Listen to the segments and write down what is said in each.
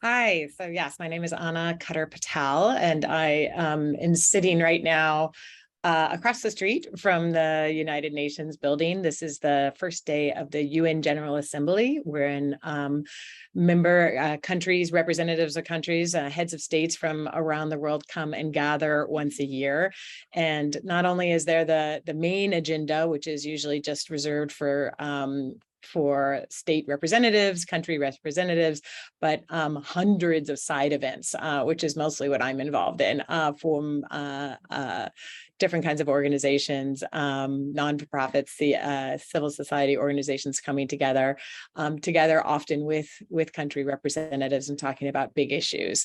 Hi, so yes, my name is Anna Patel, and I am sitting right now across the street from the United Nations building. This is the first day of the UN General Assembly, wherein member countries, representatives of countries, heads of states from around the world come and gather once a year. And not only is there the main agenda, which is usually just reserved for state representatives, country representatives, but hundreds of side events, which is mostly what I'm involved in, from different kinds of organizations, non-profits, the civil society organizations coming together, often with country representatives and talking about big issues.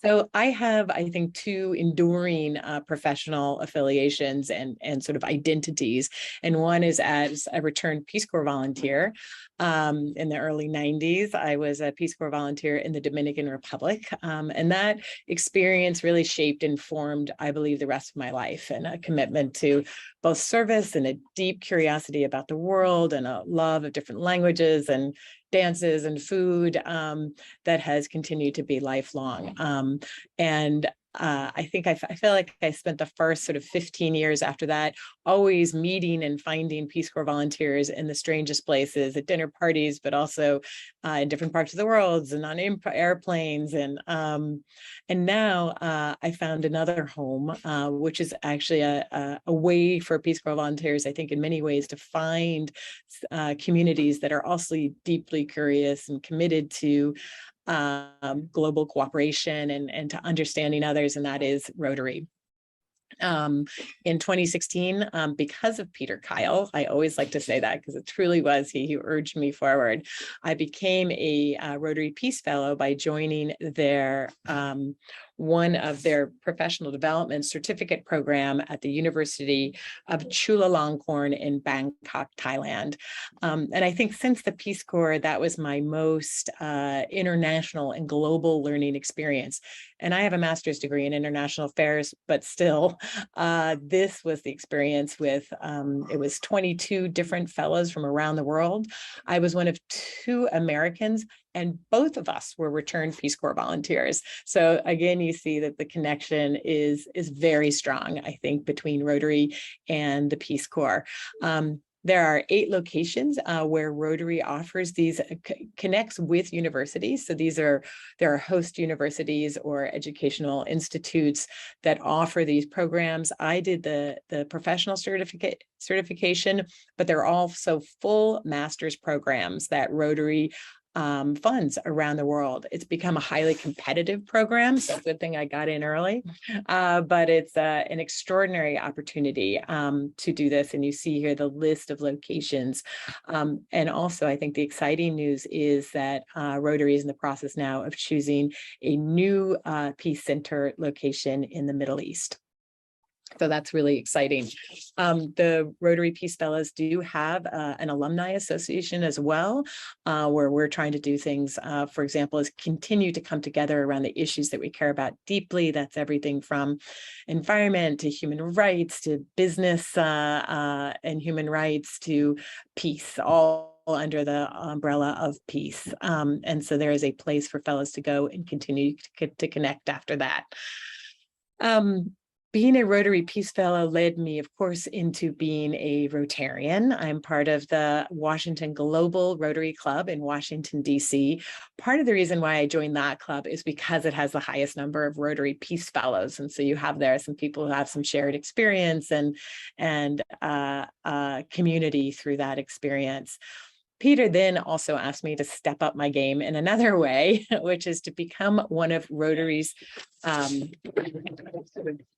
So I have, I think, two enduring professional affiliations and sort of identities. And one is as a returned Peace Corps volunteer. In the early 90s, I was a Peace Corps volunteer in the Dominican Republic. And that experience really shaped and formed, I believe, the rest of my life, and a commitment to both service and a deep curiosity about the world and a love of different languages and dances and food that has continued to be lifelong. I think I feel like I spent the first sort of 15 years after that always meeting and finding Peace Corps volunteers in the strangest places, at dinner parties, but also in different parts of the world and on airplanes. And now I found another home, which is actually a way for Peace Corps volunteers, I think, in many ways, to find communities that are also deeply curious and committed to global cooperation and to understanding others, and that is Rotary. In 2016, because of Peter Kyle, I always like to say that because it truly was he who urged me forward. I became a Rotary Peace Fellow by joining their one of their professional development certificate program at the University of Chulalongkorn in Bangkok, Thailand. And I think since the Peace Corps, that was my most international and global learning experience. And I have a master's degree in international affairs, but still, this was the experience with, it was 22 different fellows from around the world. I was one of 2 Americans, and both of us were returned Peace Corps volunteers. So again, you see that the connection is very strong, I think, between Rotary and the Peace Corps. There are 8 locations where Rotary offers these, connects with universities. So there are host universities or educational institutes that offer these programs. I did the professional certification, but there are also full master's programs that Rotary funds around the world. It's become a highly competitive program, so good thing I got in early, but it's an extraordinary opportunity to do this. And you see here the list of locations. And also, I think the exciting news is that Rotary is in the process now of choosing a new Peace Center location in the Middle East. So that's really exciting. The Rotary Peace Fellows do have an alumni association as well, where we're trying to do things, for example, is continue to come together around the issues that we care about deeply. That's everything from environment to human rights to business and human rights to peace, all under the umbrella of peace. And so there is a place for fellows to go and continue to connect after that. Being a Rotary Peace Fellow led me, of course, into being a Rotarian. I'm part of the Washington Global Rotary Club in Washington, D.C. Part of the reason why I joined that club is because it has the highest number of Rotary Peace Fellows. And so you have there some people who have some shared experience and community through that experience. Peter then also asked me to step up my game in another way, which is to become one of Rotary's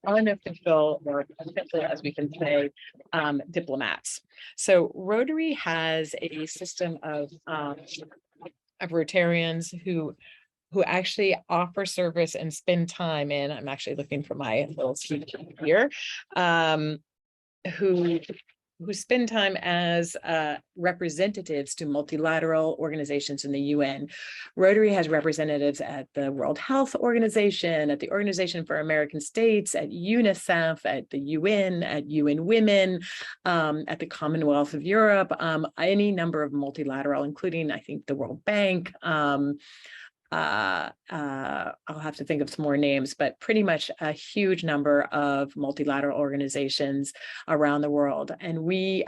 unofficial, or official, as we can say, diplomats. So Rotary has a system of Rotarians who actually offer service and spend time in, I'm actually looking for my little sheet here, who who spend time as representatives to multilateral organizations in the UN. Rotary has representatives at the World Health Organization, at the Organization for American States, at UNICEF, at the UN, at UN Women, at the Commonwealth of Europe, any number of multilateral, including, I think, the World Bank. I'll have to think of some more names, but pretty much a huge number of multilateral organizations around the world. And we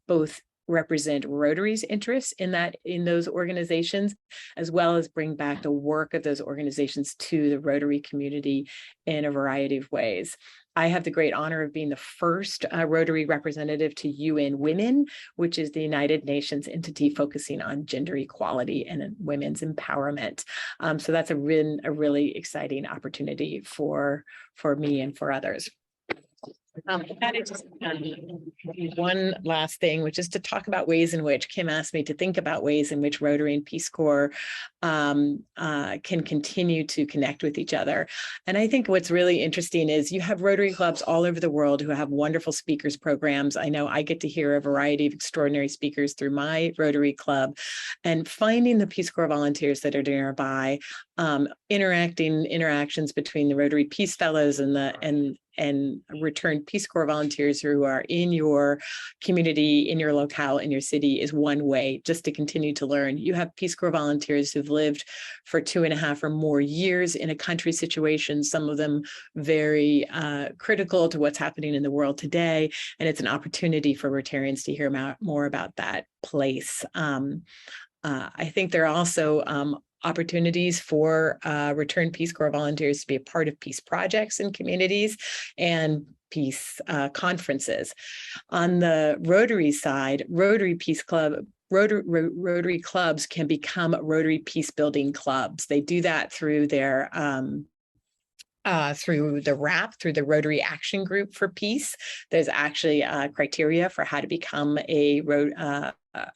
both represent Rotary's interests in those organizations, as well as bring back the work of those organizations to the Rotary community in a variety of ways. I have the great honor of being the first Rotary representative to UN Women, which is the United Nations entity focusing on gender equality and women's empowerment. So that's a really exciting opportunity for me and for others. Just one last thing, which is to talk about ways in which Kim asked me to think about ways in which Rotary and Peace Corps can continue to connect with each other. And I think what's really interesting is you have Rotary clubs all over the world who have wonderful speakers programs. I know I get to hear a variety of extraordinary speakers through my Rotary club, and finding the Peace Corps volunteers that are nearby, interactions between the Rotary Peace Fellows and returned Peace Corps volunteers who are in your community, in your locale, in your city is one way just to continue to learn. You have Peace Corps volunteers who've lived for 2.5 or more years in a country situation, some of them very critical to what's happening in the world today. And it's an opportunity for Rotarians to hear more about that place. I think there are also opportunities for returned Peace Corps volunteers to be a part of peace projects in communities and peace conferences. On the Rotary side, Rotary clubs can become Rotary peace building clubs. They do that through their through the RAP, through the Rotary Action Group for Peace. There's actually criteria for how to become a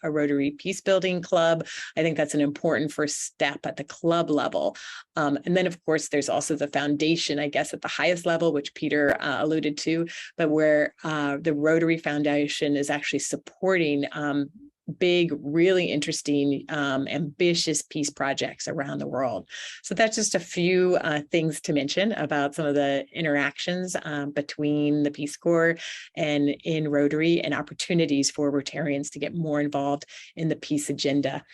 Rotary Peace Building Club. I think that's an important first step at the club level. And then, of course, there's also the foundation, I guess, at the highest level, which Peter alluded to, but where the Rotary Foundation is actually supporting big, really interesting, ambitious peace projects around the world. So that's just a few things to mention about some of the interactions between the Peace Corps and in Rotary, and opportunities for Rotarians to get more involved in the peace agenda.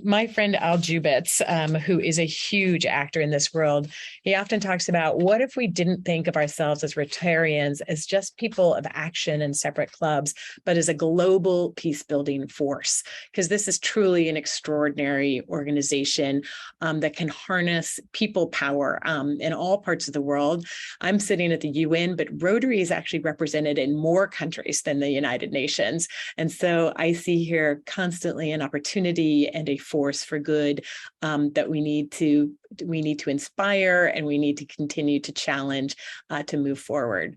My friend Al Jubitz, who is a huge actor in this world, he often talks about, what if we didn't think of ourselves as Rotarians as just people of action and separate clubs, but as a global peace building force? Because this is truly an extraordinary organization that can harness people power in all parts of the world. I'm sitting at the UN, but Rotary is actually represented in more countries than the United Nations. And so I see here constantly an opportunity and a force for good that we need to inspire, and we need to continue to challenge to move forward.